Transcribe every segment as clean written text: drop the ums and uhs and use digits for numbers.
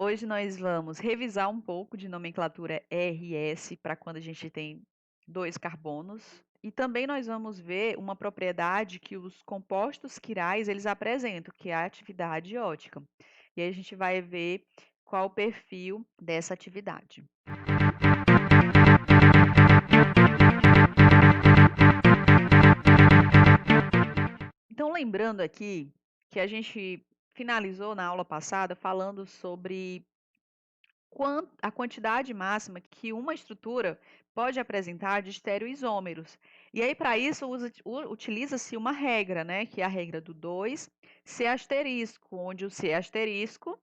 Hoje nós vamos revisar um pouco de nomenclatura RS para quando a gente tem 2 carbonos, e também nós vamos ver uma propriedade que os compostos quirais eles apresentam, que é a atividade ótica. E aí a gente vai ver qual o perfil dessa atividade. Então lembrando aqui que a gente finalizou na aula passada falando sobre a quantidade máxima que uma estrutura pode apresentar de estereoisômeros. E aí, para isso, utiliza-se uma regra, né, que é a regra do 2C asterisco, onde o C asterisco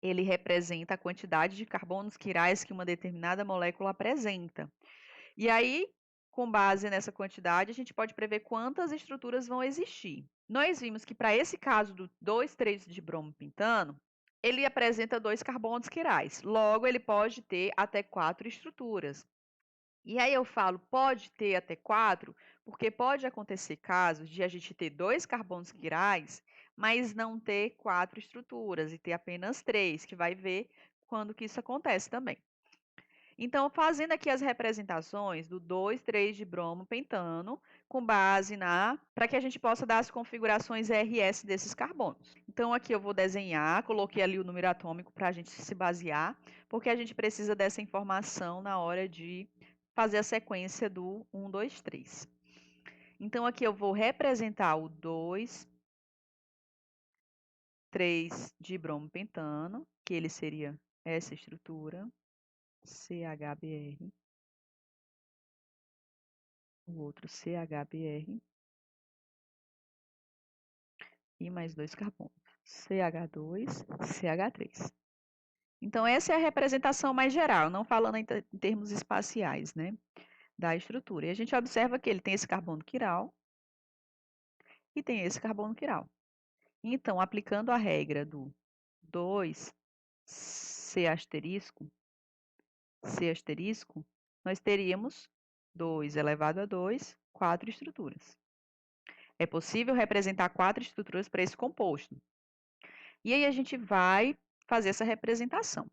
ele representa a quantidade de carbonos quirais que uma determinada molécula apresenta. E aí, com base nessa quantidade, a gente pode prever quantas estruturas vão existir. Nós vimos que para esse caso do 2,3 de bromo pentano, ele apresenta 2 carbonos quirais. Logo, ele pode ter até 4 estruturas. E aí eu falo pode ter até 4, porque pode acontecer casos de a gente ter 2 carbonos quirais, mas não ter 4 estruturas e ter apenas 3, que vai ver quando que isso acontece também. Então, fazendo aqui as representações do 2,3 de bromo pentano, com base para que a gente possa dar as configurações RS desses carbonos. Então, aqui eu vou desenhar, coloquei ali o número atômico para a gente se basear, porque a gente precisa dessa informação na hora de fazer a sequência do 1, 2, 3. Então, aqui eu vou representar o 2, 3 de bromo pentano, que ele seria essa estrutura, CHBr. O outro CHBr e mais 2 carbonos, CH2, CH3. Então, essa é a representação mais geral, não falando em termos espaciais, né, da estrutura. E a gente observa que ele tem esse carbono quiral e tem esse carbono quiral. Então, aplicando a regra do 2C asterisco, C asterisco, nós teríamos 2 elevado a 2, 4 estruturas. É possível representar 4 estruturas para esse composto. E aí a gente vai fazer essa representação.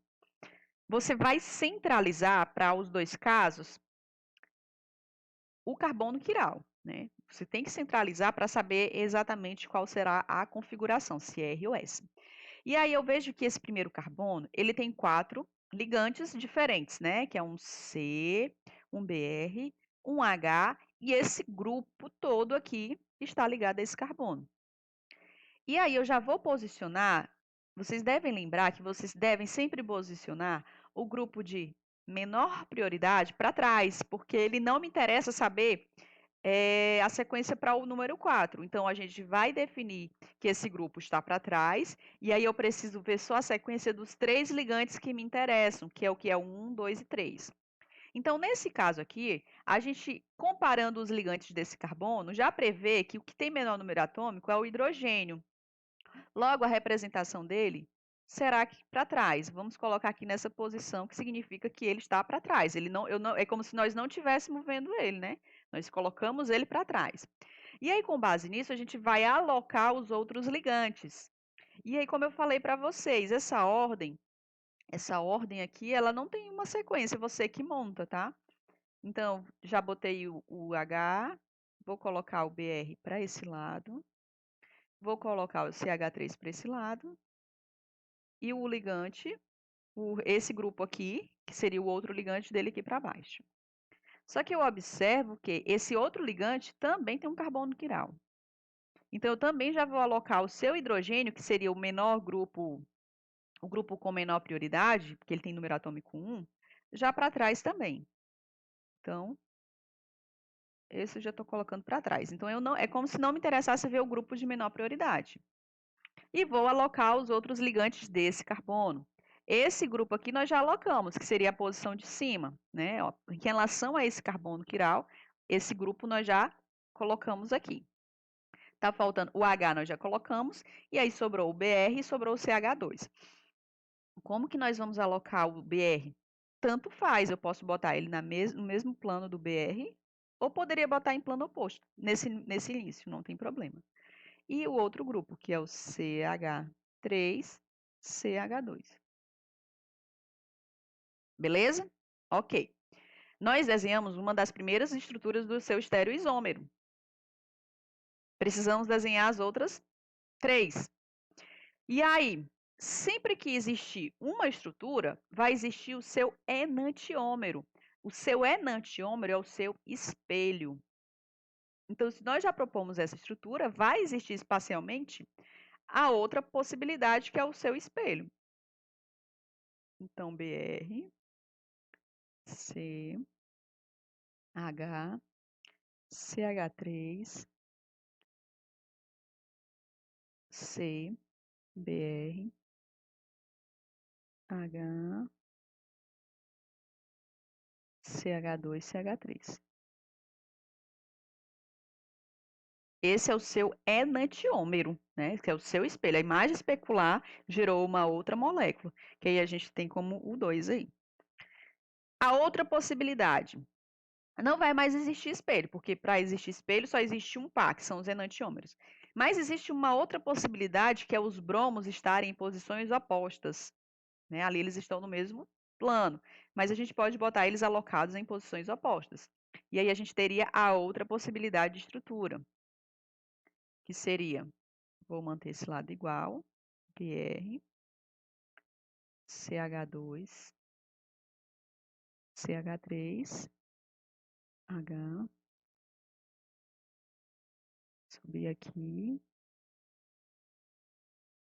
Você vai centralizar para os 2 casos o carbono quiral, né? Você tem que centralizar para saber exatamente qual será a configuração, se é R ou S. E aí eu vejo que esse primeiro carbono, ele tem 4 ligantes diferentes, né? Que é um C, um Br, um H, e esse grupo todo aqui está ligado a esse carbono. E aí eu já vou posicionar, vocês devem lembrar que vocês devem sempre posicionar o grupo de menor prioridade para trás, porque ele não me interessa saber a sequência para o número 4. Então, a gente vai definir que esse grupo está para trás, e aí eu preciso ver só a sequência dos 3 ligantes que me interessam, que é o 1, 2 e 3. Então, nesse caso aqui, a gente, comparando os ligantes desse carbono, já prevê que o que tem menor número atômico é o hidrogênio. Logo, a representação dele será para trás. Vamos colocar aqui nessa posição, que significa que ele está para trás. Ele não, é como se nós não estivéssemos vendo ele, né? Nós colocamos ele para trás. E aí, com base nisso, a gente vai alocar os outros ligantes. E aí, como eu falei para vocês, essa ordem aqui, ela não tem uma sequência, você que monta, tá? Então, já botei o H, vou colocar o Br para esse lado, vou colocar o CH3 para esse lado, e o ligante, esse grupo aqui, que seria o outro ligante dele aqui para baixo. Só que eu observo que esse outro ligante também tem um carbono quiral. Então, eu também já vou alocar o seu hidrogênio, que seria o menor grupo, o grupo com menor prioridade, porque ele tem número atômico 1, já para trás também. Então, esse eu já estou colocando para trás. Então, é como se não me interessasse ver o grupo de menor prioridade. E vou alocar os outros ligantes desse carbono. Esse grupo aqui nós já alocamos, que seria a posição de cima, né? Ó, em relação a esse carbono quiral, esse grupo nós já colocamos aqui. Tá faltando o H, nós já colocamos, e aí sobrou o Br e sobrou o CH2. Como que nós vamos alocar o Br? Tanto faz, eu posso botar ele no mesmo plano do Br, ou poderia botar em plano oposto, nesse início, não tem problema. E o outro grupo, que é o CH3, CH2. Beleza? Ok. Nós desenhamos uma das primeiras estruturas do seu estereoisômero. Precisamos desenhar as outras 3. E aí, sempre que existir uma estrutura, vai existir o seu enantiômero. O seu enantiômero é o seu espelho. Então, se nós já propomos essa estrutura, vai existir espacialmente a outra possibilidade, que é o seu espelho. Então, BR, C, H, CH3, C, BR, H, CH2, CH3. Esse é o seu enantiômero, né? Que é o seu espelho. A imagem especular gerou uma outra molécula, que aí a gente tem como o 2 aí. A outra possibilidade, não vai mais existir espelho, porque para existir espelho só existe um par, que são os enantiômeros. Mas existe uma outra possibilidade, que é os bromos estarem em posições opostas, né? Ali eles estão no mesmo plano, mas a gente pode botar eles alocados em posições opostas. E aí a gente teria a outra possibilidade de estrutura, que seria, vou manter esse lado igual, PR, CH2, CH3, H, subir aqui.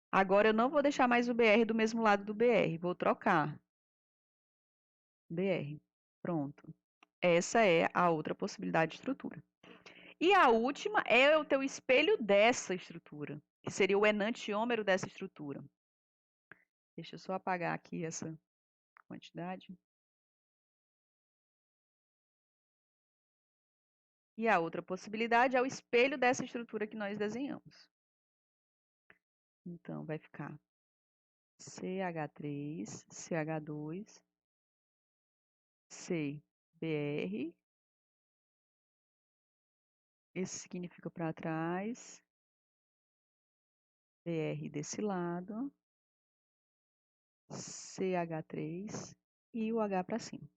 Agora eu não vou deixar mais o BR do mesmo lado do BR, vou trocar. BR, pronto. Essa é a outra possibilidade de estrutura. E a última é o teu espelho dessa estrutura, que seria o enantiômero dessa estrutura. Deixa eu só apagar aqui essa quantidade. E a outra possibilidade é o espelho dessa estrutura que nós desenhamos. Então, vai ficar CH3, CH2, CBR. Esse significa para trás. BR desse lado. CH3 e o H para cima.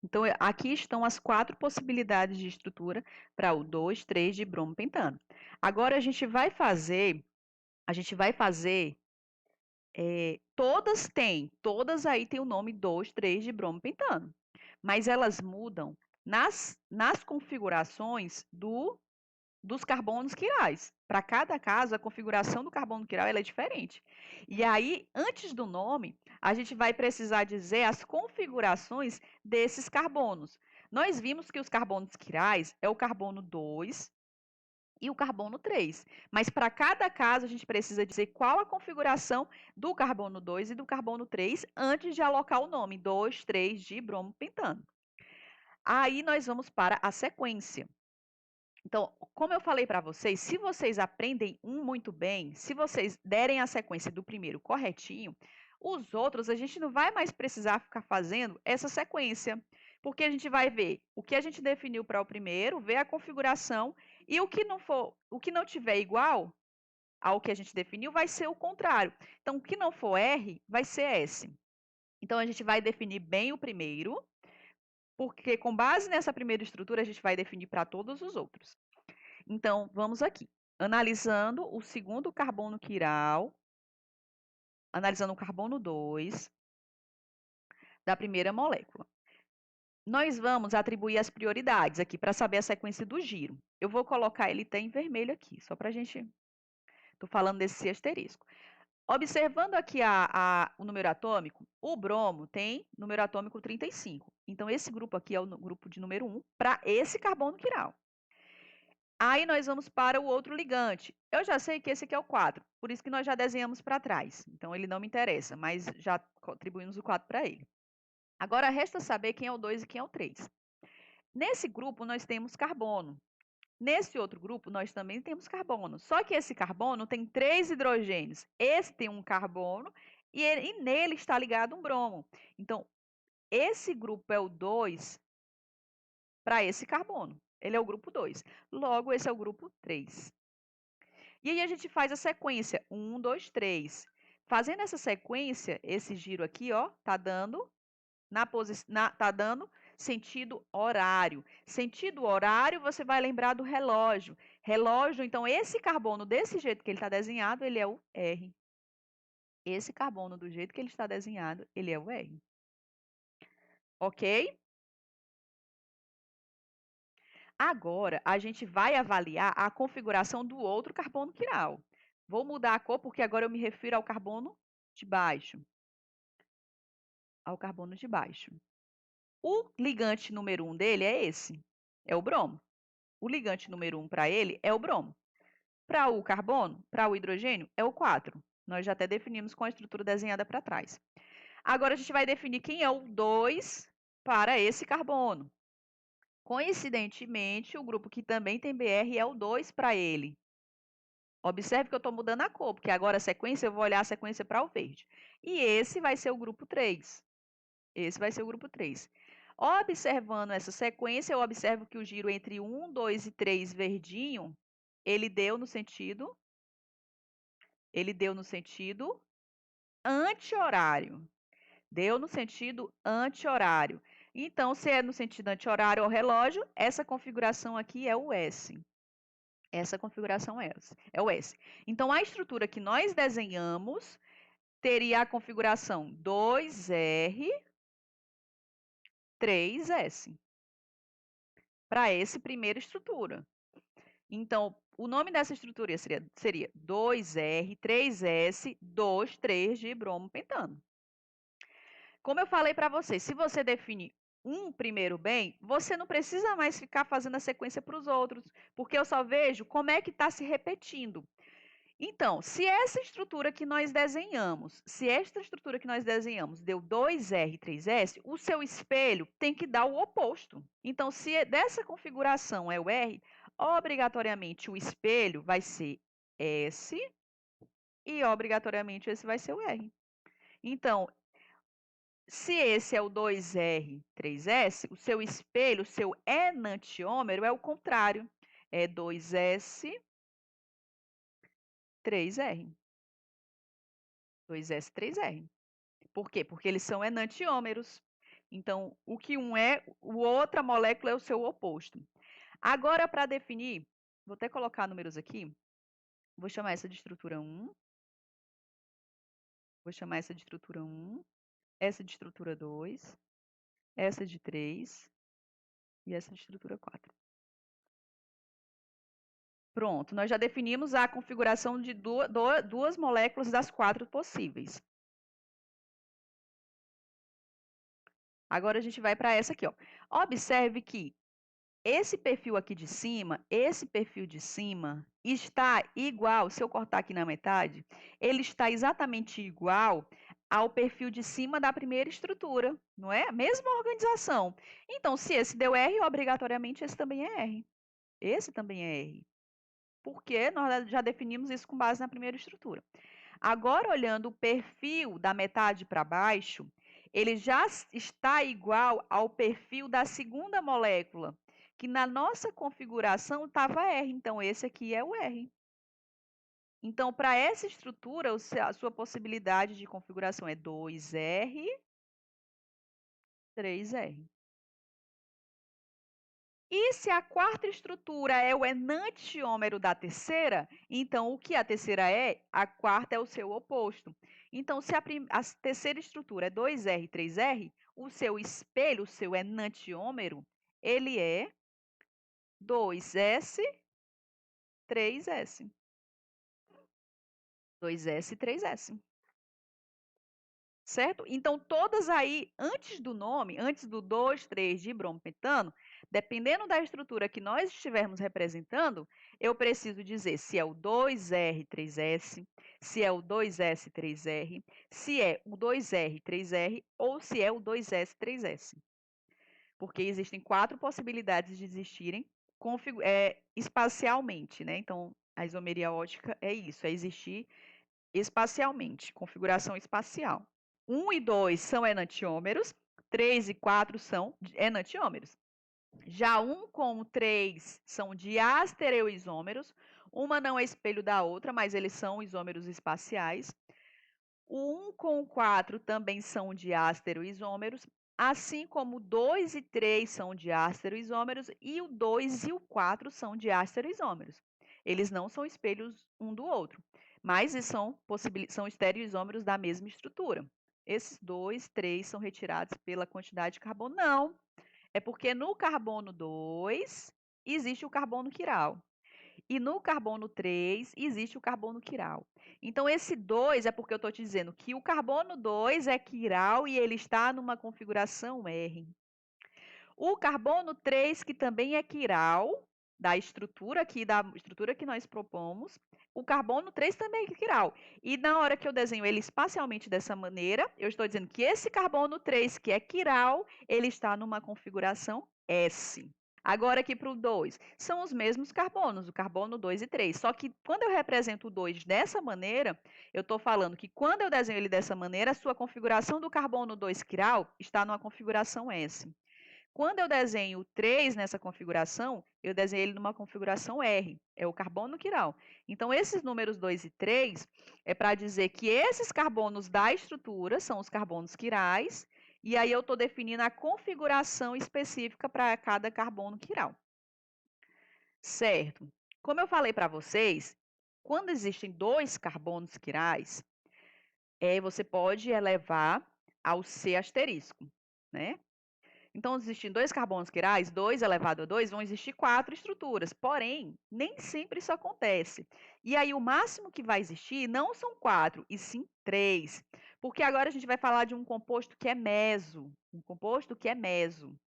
Então, aqui estão as 4 possibilidades de estrutura para o 2, 3 de bromo pentano. Agora, a gente vai fazer, todas aí tem o nome 2, 3 de bromo pentano, mas elas mudam nas configurações dos carbonos quirais. Para cada caso, a configuração do carbono quiral ela é diferente. E aí, antes do nome, a gente vai precisar dizer as configurações desses carbonos. Nós vimos que os carbonos quirais é o carbono 2 e o carbono 3. Mas para cada caso, a gente precisa dizer qual a configuração do carbono 2 e do carbono 3 antes de alocar o nome 2, 3 de bromo pentano. Aí nós vamos para a sequência. Então, como eu falei para vocês, se vocês aprendem um muito bem, se vocês derem a sequência do primeiro corretinho, os outros a gente não vai mais precisar ficar fazendo essa sequência, porque a gente vai ver o que a gente definiu para o primeiro, ver a configuração e o que não tiver igual ao que a gente definiu vai ser o contrário. Então, o que não for R vai ser S. Então, a gente vai definir bem o primeiro, porque com base nessa primeira estrutura a gente vai definir para todos os outros. Então, vamos aqui. Analisando o segundo carbono quiral, analisando o carbono 2 da primeira molécula. Nós vamos atribuir as prioridades aqui para saber a sequência do giro. Eu vou colocar ele até em vermelho aqui, só para a gente... Estou falando desse asterisco. Observando aqui o número atômico, o bromo tem número atômico 35. Então, esse grupo aqui é o grupo de número 1 para esse carbono quiral. Aí nós vamos para o outro ligante. Eu já sei que esse aqui é o 4, por isso que nós já desenhamos para trás. Então, ele não me interessa, mas já atribuímos o 4 para ele. Agora, resta saber quem é o 2 e quem é o 3. Nesse grupo, nós temos carbono. Nesse outro grupo, nós também temos carbono. Só que esse carbono tem 3 hidrogênios. Esse tem um carbono e nele está ligado um bromo. Então, esse grupo é o 2 para esse carbono. Ele é o grupo 2. Logo, esse é o grupo 3. E aí a gente faz a sequência 1, 2, 3. Fazendo essa sequência, esse giro aqui, ó, tá dando tá dando sentido horário. Sentido horário, você vai lembrar do relógio. Relógio, então, esse carbono, desse jeito que ele está desenhado, ele é o R. Esse carbono, do jeito que ele está desenhado, ele é o R. Ok? Agora, a gente vai avaliar a configuração do outro carbono quiral. Vou mudar a cor, porque agora eu me refiro ao carbono de baixo. Ao carbono de baixo. O ligante número 1 dele é esse, é o bromo. O ligante número 1 para ele é o bromo. Para o carbono, para o hidrogênio, é o 4. Nós já até definimos com a estrutura desenhada para trás. Agora, a gente vai definir quem é o 2 para esse carbono. Coincidentemente, o grupo que também tem BR é o 2 para ele. Observe que eu estou mudando a cor, porque agora a sequência, eu vou olhar a sequência para o verde. E esse vai ser o grupo 3. Esse vai ser o grupo 3. Observando essa sequência, eu observo que o giro entre 1, 2 e 3 verdinho, ele deu no sentido anti-horário. Deu no sentido anti-horário. Então, se é no sentido anti-horário ao relógio, essa configuração aqui é o S. Essa configuração é o S. Então, a estrutura que nós desenhamos teria a configuração 2R, 3S. Para essa primeira estrutura. Então, o nome dessa estrutura seria 2R, 3S, 2, 3 de bromo pentano. Como eu falei para você, se você definir um primeiro bem, você não precisa mais ficar fazendo a sequência para os outros, porque eu só vejo como é que está se repetindo. Então, se essa estrutura que nós desenhamos, deu 2R, 3S, o seu espelho tem que dar o oposto. Então, se dessa configuração é o R, obrigatoriamente o espelho vai ser S e obrigatoriamente esse vai ser o R. Então, se esse é o 2R, 3S, o seu espelho, o seu enantiômero é o contrário. É 2S, 3R. 2S, 3R. Por quê? Porque eles são enantiômeros. Então, o que um é, o outra molécula é o seu oposto. Agora, para definir, vou até colocar números aqui. Vou chamar essa de estrutura 1. Vou chamar essa de estrutura 1. Essa de estrutura 2. Essa de 3. E essa de estrutura 4. Pronto, nós já definimos a configuração de duas moléculas das 4 possíveis. Agora a gente vai para essa aqui, ó. Observe que esse perfil aqui de cima, está igual, se eu cortar aqui na metade, ele está exatamente igual ao perfil de cima da primeira estrutura, não é? A mesma organização. Então, se esse deu R, obrigatoriamente esse também é R. Esse também é R. Porque nós já definimos isso com base na primeira estrutura. Agora, olhando o perfil da metade para baixo, ele já está igual ao perfil da segunda molécula, que na nossa configuração estava R. Então, esse aqui é o R. Então, para essa estrutura, a sua possibilidade de configuração é 2R, 3R. E se a quarta estrutura é o enantiômero da terceira, então o que a terceira é, a quarta é o seu oposto. Então, se a terceira estrutura é 2R, 3R, o seu espelho, o seu enantiômero, ele é 2S, 3S. 2S, 3S. Certo? Então, todas aí, antes do nome, antes do 2, 3 de brompentano, dependendo da estrutura que nós estivermos representando, eu preciso dizer se é o 2R, 3S, se é o 2S, 3R, se é o 2R, 3R ou se é o 2S, 3S. Porque existem 4 possibilidades de existirem espacialmente, né? Então, a isomeria ótica é isso, é existir espacialmente, configuração espacial. 1 e 2 são enantiômeros, 3 e 4 são enantiômeros. Já 1 com o 3 são diastereoisômeros, uma não é espelho da outra, mas eles são isômeros espaciais. O 1 com o 4 também são diastereoisômeros, assim como o 2 e 3 são diástereoisômeros e o 2 e o 4 são diástereoisômeros. Eles não são espelhos um do outro, mas são estereoisômeros da mesma estrutura. Esses 2, 3 são retirados pela quantidade de carbono? Não, é porque no carbono 2 existe o carbono quiral. E no carbono 3 existe o carbono quiral. Então, esse 2 é porque eu estou te dizendo que o carbono 2 é quiral e ele está numa configuração R. O carbono 3, que também é quiral, da estrutura que nós propomos, o carbono 3 também é quiral. E na hora que eu desenho ele espacialmente dessa maneira, eu estou dizendo que esse carbono 3, que é quiral, ele está numa configuração S. Agora aqui para o 2, são os mesmos carbonos, o carbono 2 e 3, só que quando eu represento o 2 dessa maneira, eu estou falando que quando eu desenho ele dessa maneira, a sua configuração do carbono 2 quiral está numa configuração S. Quando eu desenho o 3 nessa configuração, eu desenho ele numa configuração R, é o carbono quiral. Então, esses números 2 e 3 é para dizer que esses carbonos da estrutura são os carbonos quirais, e aí eu estou definindo a configuração específica para cada carbono quiral. Certo. Como eu falei para vocês, quando existem dois carbonos quirais, você pode elevar ao C asterisco, né? Então, existem dois carbonos quirais, 2 elevado a 2, vão existir 4 estruturas. Porém, nem sempre isso acontece. E aí, o máximo que vai existir não são 4, e sim 3. Porque agora a gente vai falar de um composto que é meso. Um composto que é meso.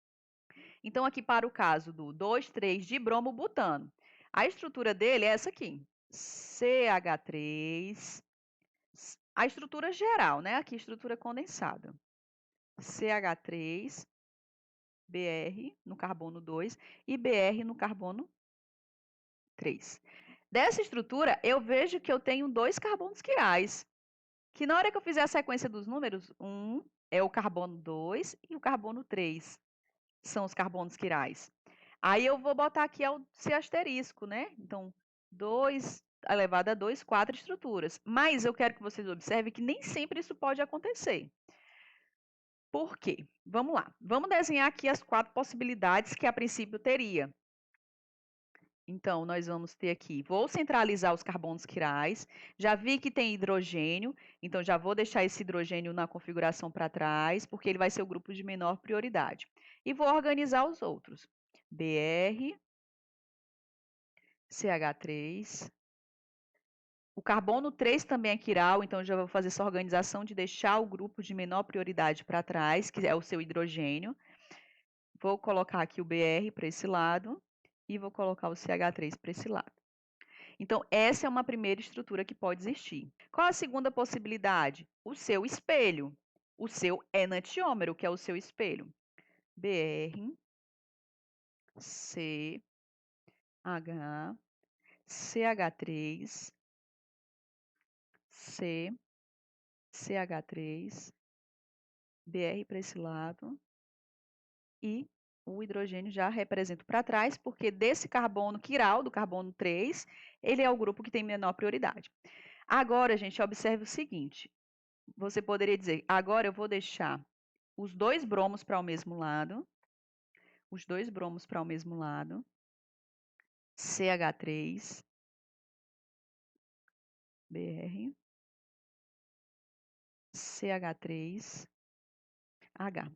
Então, aqui para o caso do 2,3 de bromo-butano. A estrutura dele é essa aqui. CH3. A estrutura geral, né? Aqui, estrutura condensada. CH3. Br no carbono 2 e Br no carbono 3. Dessa estrutura, eu vejo que eu tenho dois carbonos quirais, que na hora que eu fizer a sequência dos números, um é o carbono 2 e o carbono 3 são os carbonos quirais. Aí eu vou botar aqui o C asterisco, né? Então, 2 elevado a 2, 4 estruturas. Mas eu quero que vocês observem que nem sempre isso pode acontecer. Por quê? Vamos lá. Vamos desenhar aqui as 4 possibilidades que a princípio teria. Então, nós vamos ter aqui, vou centralizar os carbonos quirais, já vi que tem hidrogênio, então já vou deixar esse hidrogênio na configuração para trás, porque ele vai ser o grupo de menor prioridade. E vou organizar os outros. Br, CH3. O carbono 3 também é quiral, então já vou fazer essa organização de deixar o grupo de menor prioridade para trás, que é o seu hidrogênio. Vou colocar aqui o Br para esse lado e vou colocar o CH3 para esse lado. Então, essa é uma primeira estrutura que pode existir. Qual a segunda possibilidade? O seu espelho, o seu enantiômero, que é o seu espelho. Br, C, H, CH3, C, CH3, Br para esse lado e o hidrogênio já represento para trás, porque desse carbono quiral, do carbono 3, ele é o grupo que tem menor prioridade. Agora, gente, observe o seguinte. Você poderia dizer, agora eu vou deixar os dois bromos para o mesmo lado, os dois bromos para o mesmo lado, CH3, Br, CH3, H.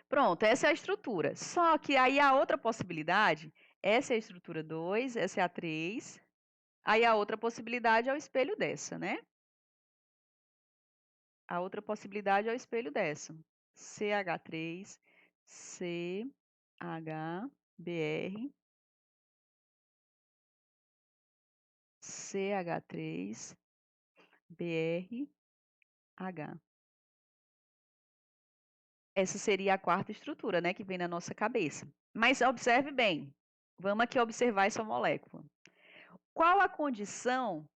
Pronto, essa é a estrutura. Só que aí a outra possibilidade, essa é a estrutura 2, essa é a 3, aí a outra possibilidade é o espelho dessa, né? A outra possibilidade é o espelho dessa. CH3, CH, Br, CH3, Br, H. Essa seria a quarta estrutura, né, que vem na nossa cabeça. Mas observe bem, vamos aqui observar essa molécula. Qual a condição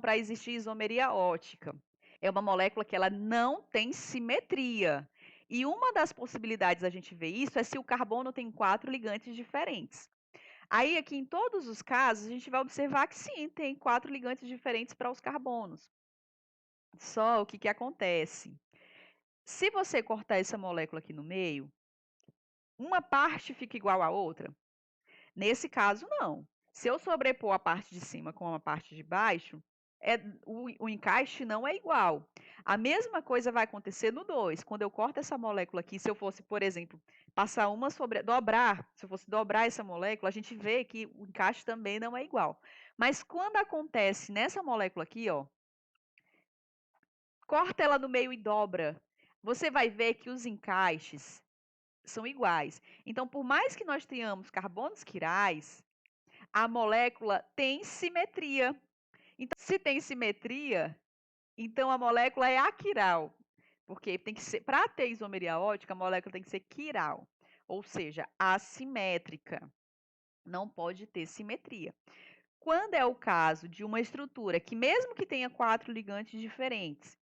para existir isomeria ótica? É uma molécula que ela não tem simetria. E uma das possibilidades da gente ver isso é se o carbono tem 4 ligantes diferentes. Aí, aqui em todos os casos, a gente vai observar que sim, tem 4 ligantes diferentes para os carbonos. Só o que acontece? Se você cortar essa molécula aqui no meio, uma parte fica igual à outra? Nesse caso, não. Se eu sobrepor a parte de cima com a parte de baixo, o encaixe não é igual. A mesma coisa vai acontecer no 2. Quando eu corto essa molécula aqui, se eu fosse, por exemplo, passar uma sobre. Dobrar, se eu fosse dobrar essa molécula, a gente vê que o encaixe também não é igual. Mas quando acontece nessa molécula aqui, ó, corta ela no meio e dobra, você vai ver que os encaixes são iguais. Então, por mais que nós tenhamos carbonos quirais, a molécula tem simetria. Então, se tem simetria, então a molécula é aquiral. Porque tem que ser, para ter isomeria ótica, a molécula tem que ser quiral, ou seja, assimétrica. Não pode ter simetria. Quando é o caso de uma estrutura que, mesmo que tenha 4 ligantes diferentes,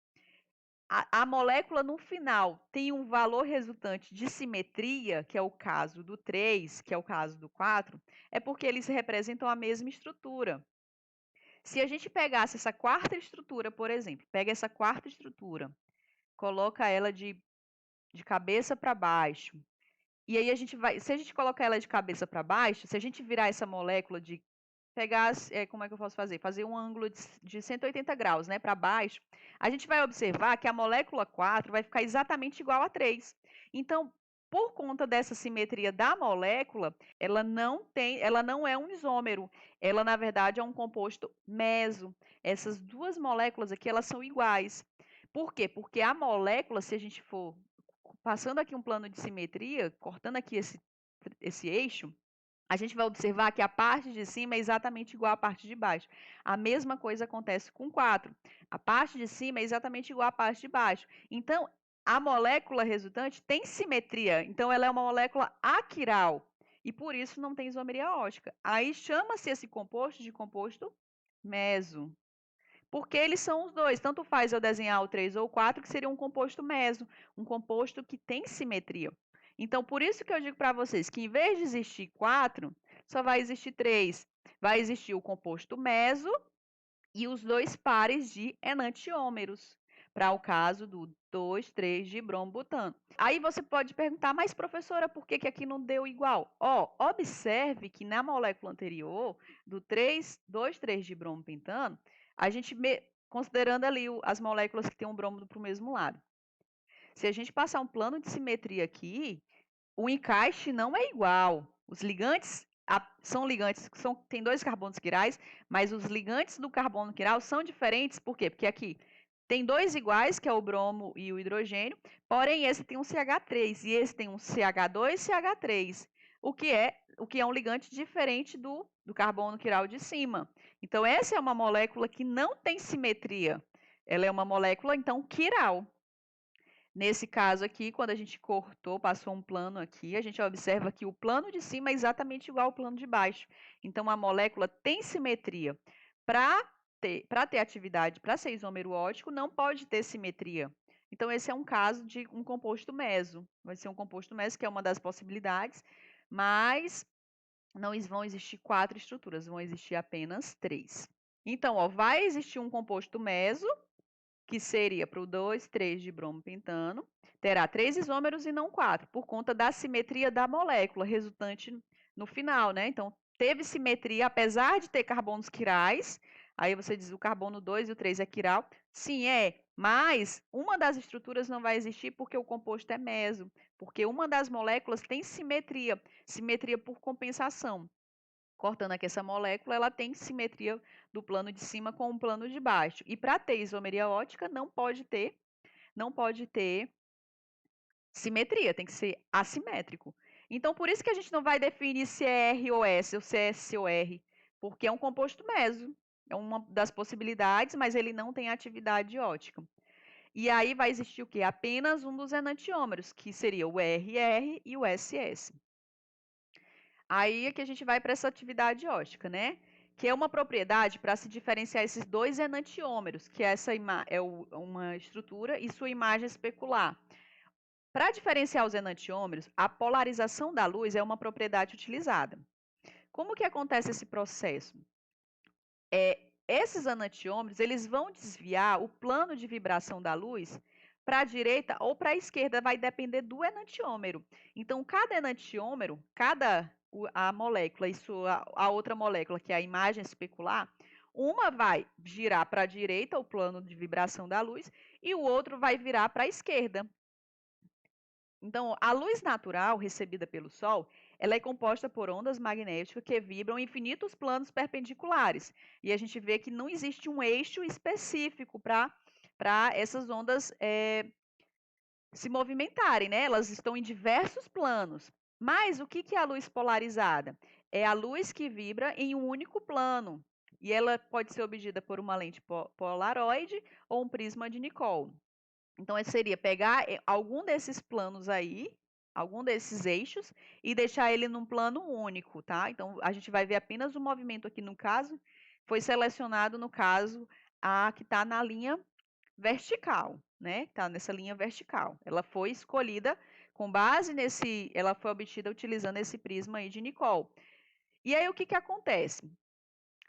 a molécula no final tem um valor resultante de simetria, que é o caso do 3, que é o caso do 4, é porque eles representam a mesma estrutura. Se a gente pegasse essa quarta estrutura, por exemplo, pega essa quarta estrutura, coloca ela de cabeça para baixo, e aí a gente vai, se a gente colocar ela de cabeça para baixo, se a gente virar essa molécula de pegar, como é que eu posso fazer? Fazer um ângulo de 180 graus, né, para baixo, a gente vai observar que a molécula 4 vai ficar exatamente igual a 3. Então, por conta dessa simetria da molécula, ela não é um isômero, ela na verdade é um composto meso. Essas duas moléculas aqui, elas são iguais. Por quê? Porque a molécula, se a gente for passando aqui um plano de simetria, cortando aqui esse eixo, a gente vai observar que a parte de cima é exatamente igual à parte de baixo. A mesma coisa acontece com 4. A parte de cima é exatamente igual à parte de baixo. Então, a molécula resultante tem simetria. Então, ela é uma molécula aquiral. E por isso não tem isomeria ótica. Aí chama-se esse composto de composto meso. Porque eles são os dois. Tanto faz eu desenhar o 3 ou o 4, que seria um composto meso, um composto que tem simetria. Então, por isso que eu digo para vocês que, em vez de existir 4, só vai existir 3. Vai existir o composto meso e os dois pares de enantiômeros, para o caso do 2, 3 de brombutano. Aí você pode perguntar, mas professora, por que aqui não deu igual? Observe que na molécula anterior, do 2, 3 de brompentano, a gente, considerando ali as moléculas que têm um bromo para o mesmo lado. Se a gente passar um plano de simetria aqui, o encaixe não é igual. Os ligantes são ligantes, tem 2 carbonos quirais, mas os ligantes do carbono quiral são diferentes. Por quê? Porque aqui tem 2 iguais, que é o bromo e o hidrogênio, porém esse tem um CH3 e esse tem um CH2 e CH3, o que é um ligante diferente do carbono quiral de cima. Então, essa é uma molécula que não tem simetria. Ela é uma molécula, então, quiral. Nesse caso aqui, quando a gente cortou, passou um plano aqui, a gente observa que o plano de cima é exatamente igual ao plano de baixo. Então, a molécula tem simetria. Para ter atividade, para ser isômero ótico, não pode ter simetria. Então, esse é um caso de um composto meso. Vai ser um composto meso, que é uma das possibilidades, mas não vão existir 4 estruturas, vão existir apenas 3. Então, vai existir um composto meso, que seria para o 2, 3 de bromo-pentano, terá 3 isômeros e não 4, por conta da simetria da molécula resultante no final, né? Então, teve simetria, apesar de ter carbonos quirais, aí você diz o carbono 2 e o 3 é quiral. Sim, mas uma das estruturas não vai existir porque o composto é meso, porque uma das moléculas tem simetria por compensação. Cortando aqui essa molécula, ela tem simetria do plano de cima com o plano de baixo. E para ter isomeria ótica, não pode ter simetria, tem que ser assimétrico. Então, por isso que a gente não vai definir se é R ou S, ou se é S ou R, porque é um composto meso. É uma das possibilidades, mas ele não tem atividade ótica. E aí vai existir o quê? Apenas um dos enantiômeros, que seria o RR e o SS. Aí é que a gente vai para essa atividade ótica, né? Que é uma propriedade para se diferenciar esses dois enantiômeros, que uma estrutura e sua imagem especular. Para diferenciar os enantiômeros, a polarização da luz é uma propriedade utilizada. Como que acontece esse processo? Esses enantiômeros, eles vão desviar o plano de vibração da luz para a direita ou para a esquerda, vai depender do enantiômero. Então, cada enantiômero, a molécula e a outra molécula, que é a imagem especular, uma vai girar para a direita, o plano de vibração da luz, e o outro vai virar para a esquerda. Então, a luz natural recebida pelo Sol, ela é composta por ondas magnéticas que vibram em infinitos planos perpendiculares. E a gente vê que não existe um eixo específico para essas ondas se movimentarem, né? Elas estão em diversos planos. Mas o que é a luz polarizada? É a luz que vibra em um único plano. E ela pode ser obtida por uma lente polaroide ou um prisma de Nicol. Então, seria pegar algum desses planos aí, algum desses eixos, e deixar ele num plano único, tá? Então, a gente vai ver apenas o movimento aqui no caso. Foi selecionado, no caso, a que está na linha vertical, né? Está nessa linha vertical. Ela foi escolhida com base nesse... Ela foi obtida utilizando esse prisma aí de Nicol. E aí, o que acontece?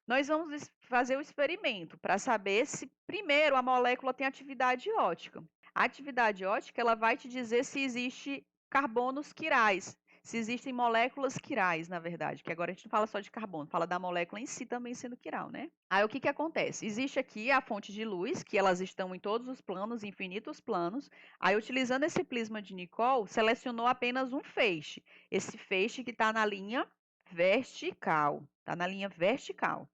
Nós vamos fazer o experimento para saber se, primeiro, a molécula tem atividade ótica. A atividade ótica, ela vai te dizer se existe carbonos quirais, se existem moléculas quirais, na verdade, que agora a gente não fala só de carbono, fala da molécula em si também sendo quiral, né? Aí o que acontece? Existe aqui a fonte de luz, que elas estão em todos os planos, infinitos planos. Aí, utilizando esse prisma de Nicol, selecionou apenas um feixe. Esse feixe que está na linha vertical. Está na linha vertical.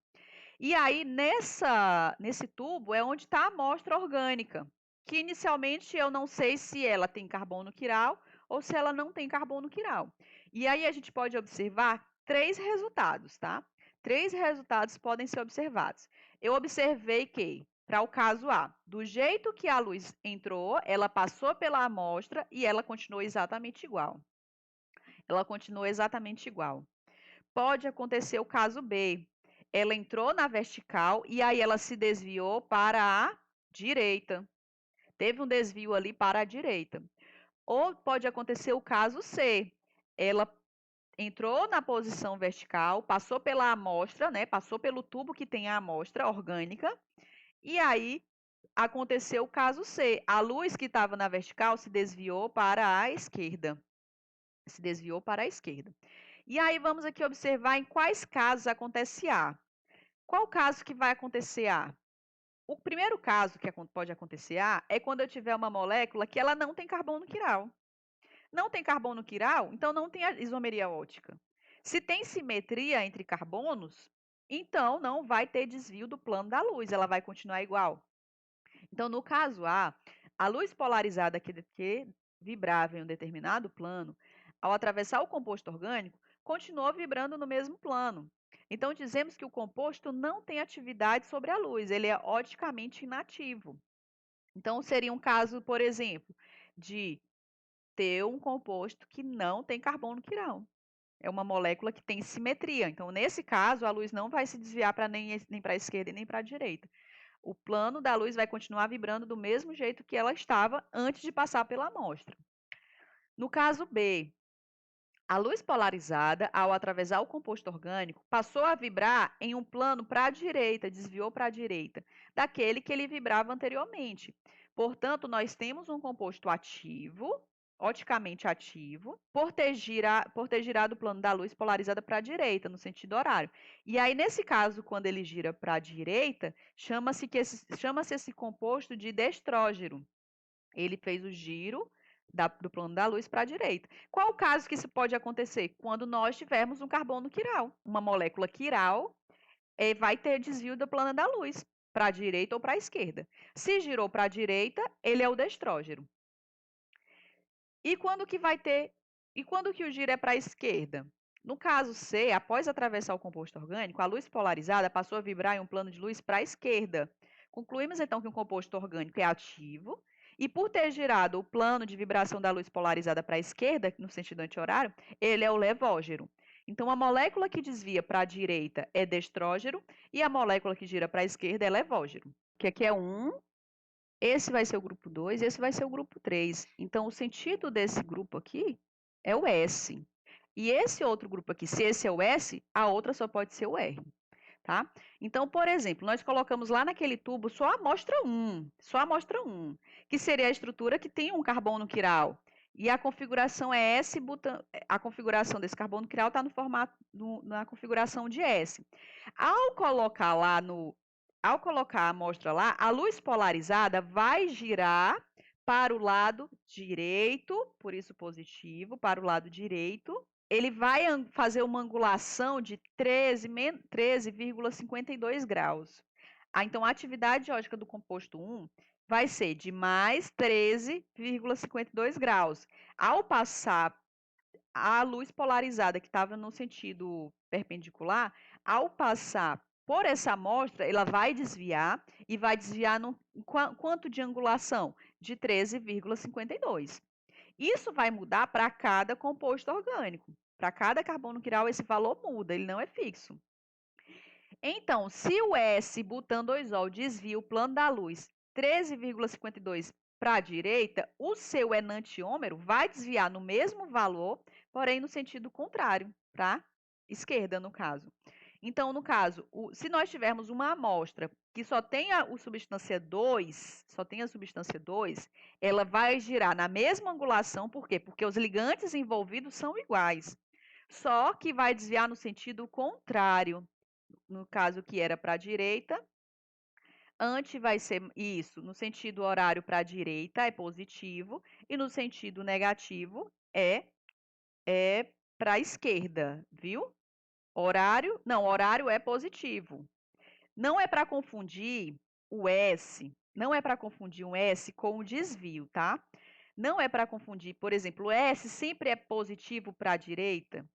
E aí, nesse tubo, é onde está a amostra orgânica, que inicialmente eu não sei se ela tem carbono quiral ou se ela não tem carbono quiral. E aí a gente pode observar 3 resultados, tá? 3 resultados podem ser observados. Eu observei que, para o caso A, do jeito que a luz entrou, ela passou pela amostra e ela continuou exatamente igual. Ela continuou exatamente igual. Pode acontecer o caso B. Ela entrou na vertical e aí ela se desviou para a direita. Teve um desvio ali para a direita. Ou pode acontecer o caso C. Ela entrou na posição vertical, passou pela amostra, né? Passou pelo tubo que tem a amostra orgânica. E aí aconteceu o caso C. A luz que estava na vertical se desviou para a esquerda. Se desviou para a esquerda. E aí vamos aqui observar em quais casos acontece A. Qual caso que vai acontecer A? O primeiro caso que pode acontecer A é quando eu tiver uma molécula que ela não tem carbono quiral. Não tem carbono quiral, então não tem a isomeria ótica. Se tem simetria entre carbonos, então não vai ter desvio do plano da luz, ela vai continuar igual. Então, no caso a luz polarizada que vibrava em um determinado plano, ao atravessar o composto orgânico, continuou vibrando no mesmo plano. Então, dizemos que o composto não tem atividade sobre a luz, ele é oticamente inativo. Então, seria um caso, por exemplo, de ter um composto que não tem carbono quiral. É uma molécula que tem simetria. Então, nesse caso, a luz não vai se desviar para nem para a esquerda e nem para a direita. O plano da luz vai continuar vibrando do mesmo jeito que ela estava antes de passar pela amostra. No caso B, a luz polarizada, ao atravessar o composto orgânico, passou a vibrar em um plano para a direita, desviou para a direita, daquele que ele vibrava anteriormente. Portanto, nós temos um composto ativo, oticamente ativo, por ter girado o plano da luz polarizada para a direita, no sentido horário. E aí, nesse caso, quando ele gira para a direita, chama-se esse composto de destrógeno. Ele fez o giro do plano da luz para a direita. Qual o caso que isso pode acontecer? Quando nós tivermos um carbono quiral. Uma molécula quiral vai ter desvio do plano da luz, para a direita ou para a esquerda. Se girou para a direita, ele é o destrógeno. E quando que vai ter? E quando que o giro é para a esquerda? No caso C, após atravessar o composto orgânico, a luz polarizada passou a vibrar em um plano de luz para a esquerda. Concluímos então que um composto orgânico é ativo e por ter girado o plano de vibração da luz polarizada para a esquerda, no sentido anti-horário, ele é o levógeno. Então, a molécula que desvia para a direita é destrógeno e a molécula que gira para a esquerda é levógeno. Que aqui é 1, esse vai ser o grupo 2, esse vai ser o grupo 3. Então, o sentido desse grupo aqui é o S. E esse outro grupo aqui, se esse é o S, a outra só pode ser o R. tá? Então, por exemplo, nós colocamos lá naquele tubo só a amostra 1, que seria a estrutura que tem um carbono quiral. E a configuração é S, a configuração desse carbono quiral está no formato, na configuração de S. Ao colocar a amostra lá, a luz polarizada vai girar para o lado direito, por isso positivo, para o lado direito. Ele vai fazer uma angulação de 13,52 graus. Então, a atividade ótica do composto 1 vai ser de mais 13,52 graus. Ao passar a luz polarizada que estava no sentido perpendicular, ao passar por essa amostra, ela vai desviar e vai desviar quanto de angulação? De 13,52. Isso vai mudar para cada composto orgânico. Para cada carbono quiral, esse valor muda, ele não é fixo. Então, se o S-butan-2-ol desvia o plano da luz 13,52 para a direita, o seu enantiômero vai desviar no mesmo valor, porém no sentido contrário, para a esquerda, no caso. Então, no caso, se nós tivermos uma amostra que só tenha a substância 2, ela vai girar na mesma angulação, por quê? Porque os ligantes envolvidos são iguais, só que vai desviar no sentido contrário. No caso que era para a direita, anti vai ser isso, no sentido horário para a direita é positivo, e no sentido negativo é para a esquerda, viu? Horário é positivo. Não é para confundir o S, não é para confundir um S com o desvio, tá? Não é para confundir, por exemplo, o S sempre é positivo para a direita.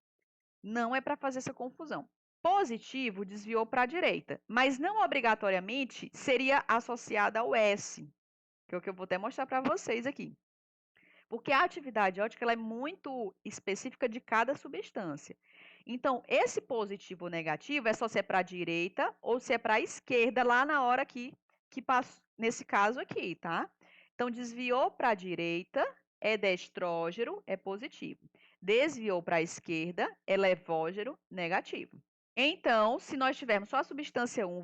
Não é para fazer essa confusão. Positivo desviou para a direita, mas não obrigatoriamente seria associada ao S, que é o que eu vou até mostrar para vocês aqui. Porque a atividade ótica ela é muito específica de cada substância. Então, esse positivo ou negativo é só se é para a direita ou se é para a esquerda lá na hora que passou, nesse caso aqui, tá? Então, desviou para a direita, é destrógeno, é positivo. Desviou para a esquerda, é levógeno, negativo. Então, se nós tivermos só a substância 1,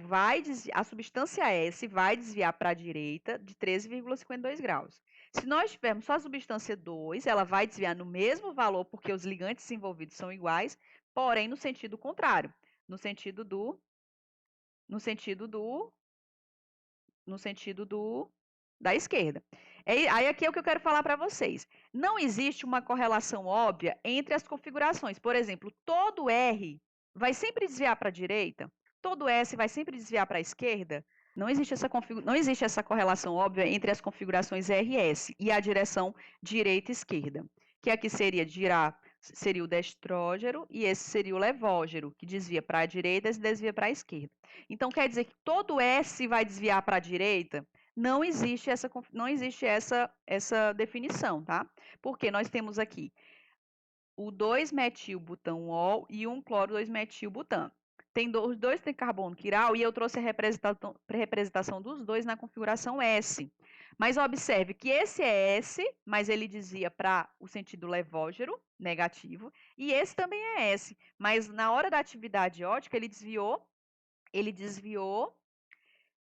a substância S vai desviar para a direita de 13,52 graus. Se nós tivermos só a substância 2, ela vai desviar no mesmo valor, porque os ligantes envolvidos são iguais, porém no sentido contrário, no sentido da esquerda. Aí aqui é o que eu quero falar para vocês. Não existe uma correlação óbvia entre as configurações. Por exemplo, todo R vai sempre desviar para a direita, todo S vai sempre desviar para a esquerda. Não existe essa correlação óbvia entre as configurações R e S e a direção direita e esquerda, que aqui seria o destrógeno e esse seria o levógeno, que desvia para a direita e desvia para a esquerda. Então, quer dizer que todo S vai desviar para a direita? Não existe essa definição, tá? Porque nós temos aqui o 2-metilbutanol e um cloro 2-metilbutan. Os dois têm carbono quiral e eu trouxe a representação dos dois na configuração S. Mas observe que esse é S, mas ele desvia para o sentido levógeno, negativo, e esse também é S, mas na hora da atividade ótica ele desviou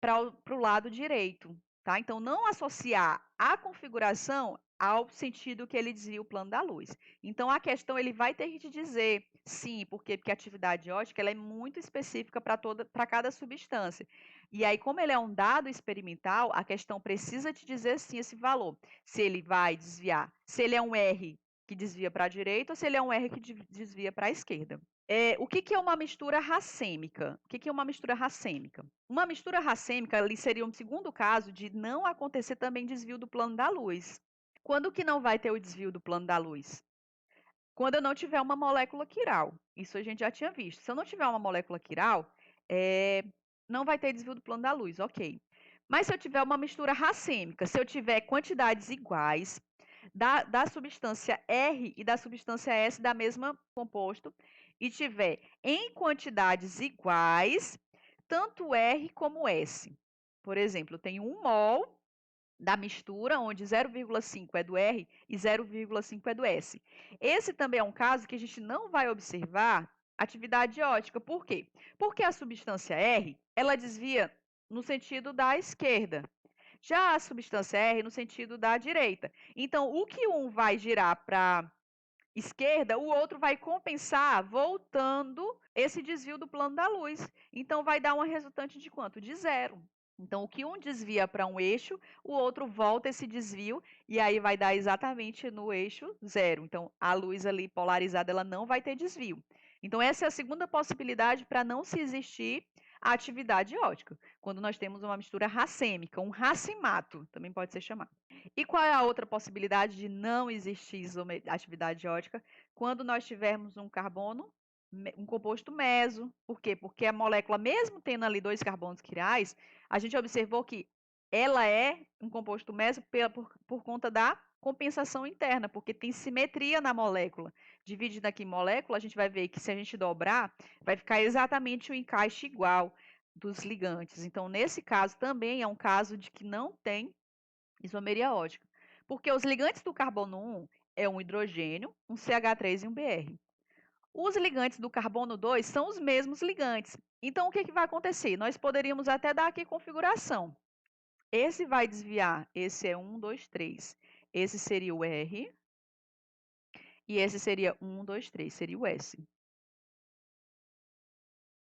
para o lado direito, tá? Então, não associar a configuração ao sentido que ele desvia o plano da luz. Então, a questão ele vai ter que te dizer sim, porque a atividade ótica ela é muito específica para cada substância. E aí, como ele é um dado experimental, a questão precisa te dizer sim esse valor. Se ele vai desviar, se ele é um R que desvia para a direita ou se ele é um R que desvia para a esquerda. O que é uma mistura racêmica? O que é uma mistura racêmica? Uma mistura racêmica ali seria um segundo caso de não acontecer também desvio do plano da luz. Quando que não vai ter o desvio do plano da luz? Quando eu não tiver uma molécula quiral. Isso a gente já tinha visto. Se eu não tiver uma molécula quiral, não vai ter desvio do plano da luz, ok. Mas se eu tiver uma mistura racêmica, se eu tiver quantidades iguais da substância R e da substância S da mesma composto, e tiver em quantidades iguais, tanto R como S. Por exemplo, tem 1 mol da mistura, onde 0,5 é do R e 0,5 é do S. Esse também é um caso que a gente não vai observar atividade ótica. Por quê? Porque a substância R, ela desvia no sentido da esquerda. Já a substância R no sentido da direita. Então, o que um vai girar para esquerda, o outro vai compensar voltando esse desvio do plano da luz. Então, vai dar uma resultante de quanto? De zero. Então, o que um desvia para um eixo, o outro volta esse desvio e aí vai dar exatamente no eixo zero. Então, a luz ali polarizada, ela não vai ter desvio. Então, essa é a segunda possibilidade para não se existir a atividade ótica, quando nós temos uma mistura racêmica, um racimato, também pode ser chamado. E qual é a outra possibilidade de não existir atividade ótica? Quando nós tivermos um carbono, um composto meso. Por quê? Porque a molécula, mesmo tendo ali 2 carbonos quirais, a gente observou que ela é um composto meso por conta da compensação interna, porque tem simetria na molécula. Dividindo aqui em molécula, a gente vai ver que se a gente dobrar, vai ficar exatamente o encaixe igual dos ligantes. Então, nesse caso, também é um caso de que não tem isomeria ótica. Porque os ligantes do carbono 1 é um hidrogênio, um CH3 e um Br. Os ligantes do carbono 2 são os mesmos ligantes. Então, o que vai acontecer? Nós poderíamos até dar aqui configuração. Esse vai desviar, esse é 1, 2, 3. Esse seria o R. E esse seria 1, 2, 3, seria o S.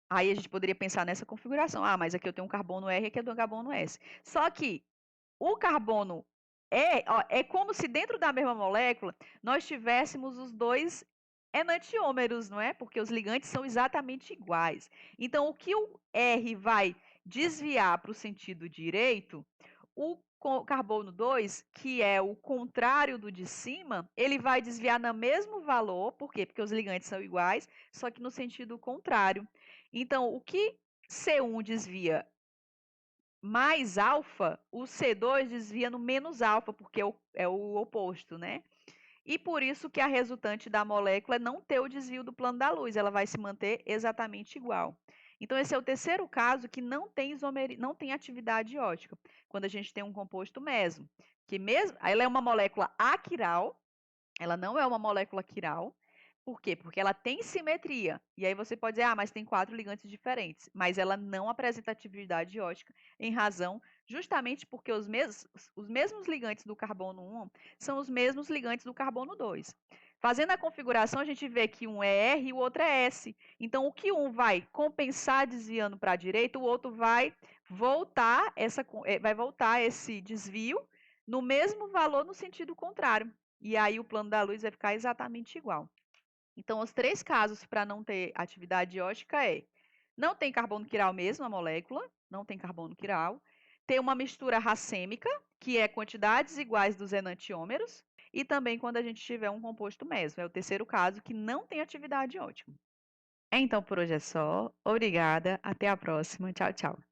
Aí a gente poderia pensar nessa configuração. Ah, mas aqui eu tenho um carbono R e aqui eu tenho um carbono S. Só que o carbono é como se dentro da mesma molécula nós tivéssemos os dois enantiômeros, não é? Porque os ligantes são exatamente iguais. Então, o que o R vai desviar para o sentido direito, o carbono 2, que é o contrário do de cima, ele vai desviar no mesmo valor. Por quê? Porque os ligantes são iguais, só que no sentido contrário. Então, o que C1 desvia mais alfa, o C2 desvia no menos alfa, porque é o oposto, né? E por isso que a resultante da molécula é não ter o desvio do plano da luz, ela vai se manter exatamente igual. Então, esse é o terceiro caso que não tem atividade ótica, quando a gente tem um composto meso, que mesmo, ela é uma molécula aquiral, ela não é uma molécula quiral. Por quê? Porque ela tem simetria. E aí você pode dizer, ah, mas tem 4 ligantes diferentes. Mas ela não apresenta atividade ótica em razão justamente porque os mesmos ligantes do carbono 1 são os mesmos ligantes do carbono 2. Fazendo a configuração, a gente vê que um é R e o outro é S. Então, o que um vai compensar desviando para a direita, o outro vai voltar esse desvio no mesmo valor no sentido contrário. E aí o plano da luz vai ficar exatamente igual. Então, os 3 casos para não ter atividade ótica é: não tem carbono quiral mesmo a molécula, não tem carbono quiral. Tem uma mistura racêmica, que é quantidades iguais dos enantiômeros. E também quando a gente tiver um composto meso. É o terceiro caso que não tem atividade ótica. Então, por hoje é só. Obrigada. Até a próxima. Tchau, tchau.